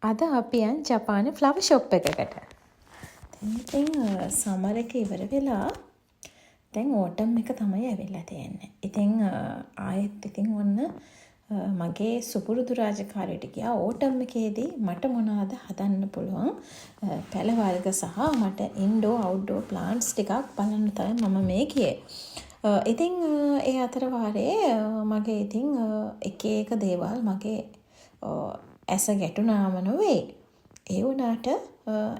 අද අපි යන් ජපානයේ ෆ්ලවර් ෂොප් එකකට. ඉතින් සමර් එක ඉවර වෙලා දැන් ඕටම් එක තමයි ඇවිල්ලා තියෙන්නේ. ඉතින් ආයෙත් ඉතින් ඔන්න මගේ සුපුරුදු රාජකාරියට ගියා. ඕටම් එකේදී මට මොනවද හදන්න පුළුවන් පැල වර්ග සහ මට ඉන්ඩෝ අවුට්ඩෝර් ප්ලාන්ට්ස් ටිකක් බලන්න තමයි මම මේ ගියේ. ඉතින් ඒ අතර වාරේ මගේ ඉතින් එක එක දේවල් මගේ ඇස ගැටුනාම නොවේ. ඒ වුණාට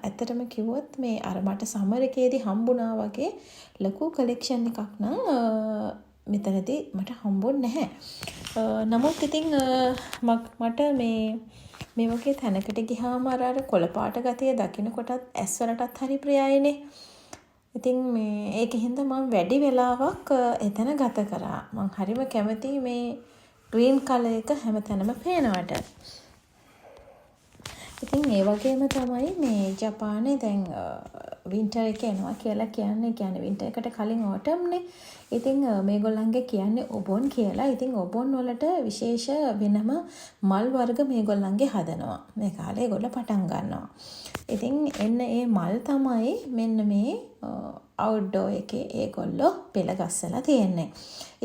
ඇත්තටම කිව්වොත් මේ අර මට සමර් එකේදී හම්බුණා වගේ ලොකු කලෙක්ෂන් එකක් නම් මෙතනදී මට හම්බුන්නේ නැහැ. නමුත් ඉතින් මට මේ වගේ තැනකට ගියාම අර කොළ පාට ගතිය දකින්නකොටත් ඇස් වලටත් හරි ප්‍රියයිනේ. ඉතින් මේ ඒකෙන්ද මම වැඩි වෙලාවක් එතන ගත කරා. මම හරිම කැමතියි මේ ග්‍රීන් කලර් එක හැමතැනම පේනවට. ඉතින් ඒ වගේම තමයි මේ ජපානයේ දැන් වින්ටර් එක එනවා කියලා කියන්නේ වින්ටර් එකට කලින් ඕටම්නේ. ඉතින් මේගොල්ලන්ගේ කියන්නේ ඔබොන් කියලා. ඉතින් ඔබොන් වලට විශේෂ වෙනම මල් වර්ග මේගොල්ලන්ගේ හදනවා. මේ කාලේ ඒගොල්ලෝ පටන් ගන්නවා. ඉතින් එන්න ඒ මල් තමයි මෙන්න මේ අවුට්ඩෝර් එකේ ඒගොල්ලෝ පෙළ ගස්සලා තියෙන්නේ.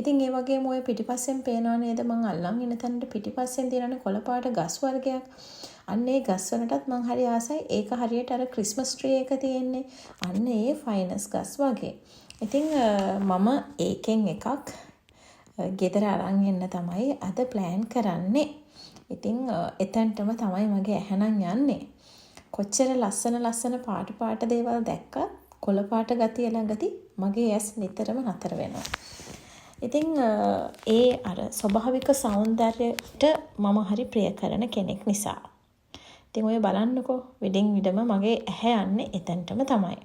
ඉතින් ඒ වගේම ඔය පිටිපස්සෙන් පේනවා නේද මං අල්ලන් ඉන්න තැනට පිටිපස්සෙන් තියෙන කොළ පාට ගස් වර්ගයක්. අන්න ඒ ගස් වලටත් මං හරි ආසයි. ඒක හරියට අර ක්‍රිස්මස් ට්‍රී එක තියෙන්නේ. අන්න ඒ ෆයිනස් ගස් වගේ. ඉතින් මම ඒකෙන් එකක් ගෙදර අරන් එන්න තමයි අද ප්ලෑන් කරන්නේ. ඉතින් එතනටම තමයි මගේ ඇහැණන් යන්නේ. කොච්චර ලස්සන පාට දේවල් දැක්කත් කොළ පාට ගතිය ළඟදී මගේ ඇස් නිතරම නතර වෙනවා. ඉතින් ඒ අර ස්වභාවික సౌందර්යයට මම හරි ප්‍රිය කරන කෙනෙක් නිසා. ඉතින් ඔය බලන්නකෝ විඩින් විඩම මගේ ඇහැ යන්නේ එතනටම තමයි.